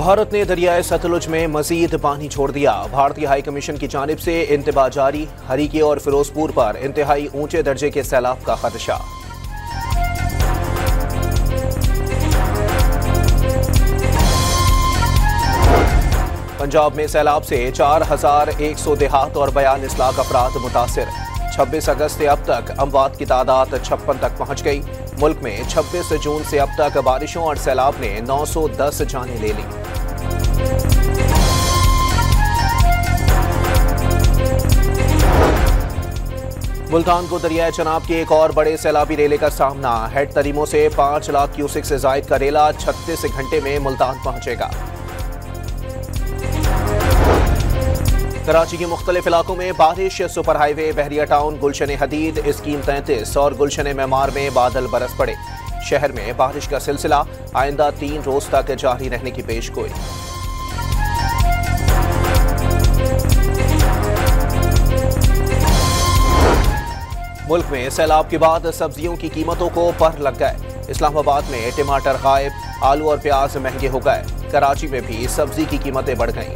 भारत ने दरियाए सतलुज में मजीद पानी छोड़ दिया। भारतीय हाई कमीशन की जानिब से इंतबा जारी। हरीके और फिरोजपुर पर इंतहाई ऊंचे दर्जे के सैलाब का खदशा। पंजाब में सैलाब से 4100 देहात और 42 लाख अफराद मुतासिर। 26 अगस्त से अब तक अमवात की तादाद 56 तक पहुंच गई। मुल्क में 26 जून से अब तक बारिशों और सैलाब ने 910 जानें ले ली। मुल्तान को दरियाए चनाब के एक और बड़े सैलाबी रेले का सामना। हेड तरीमों से 5 लाख क्यूसिक से जायद का रेला 36 घंटे में मुल्तान पहुंचेगा। कराची के मुख्तलिफ इलाकों में बारिश। सुपर हाईवे, बहरिया टाउन, गुलशन हदीद, स्कीम 33 और गुलशन मेमार में बादल बरस पड़े। शहर में बारिश का सिलसिला आइंदा 3 रोज तक जारी रहने की पेशगोई। मुल्क में सैलाब के बाद सब्जियों की कीमतों को पर लग गए। इस्लामाबाद में टमाटर गायब, आलू और प्याज महंगे हो गए। कराची में भी सब्जी की कीमतें बढ़ गईं।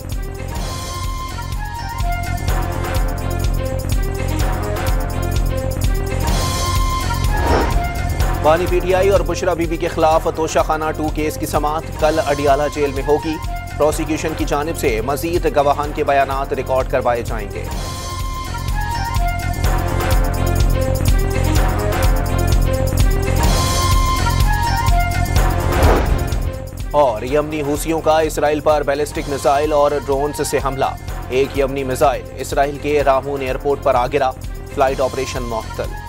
बानी पीटीआई और बुशरा बीबी के खिलाफ तोशाखाना 2 केस की समाअत कल अडियाला जेल में होगी। प्रोसिक्यूशन की जानिब से मजीद गवाहान के बयानात रिकॉर्ड करवाए जाएंगे। और यमनी हूसियों का इसराइल पर बैलिस्टिक मिसाइल और ड्रोन्स से हमला। एक यमनी मिसाइल इसराइल के रामून एयरपोर्ट पर आ गिरा। फ्लाइट ऑपरेशन मुअत्तल।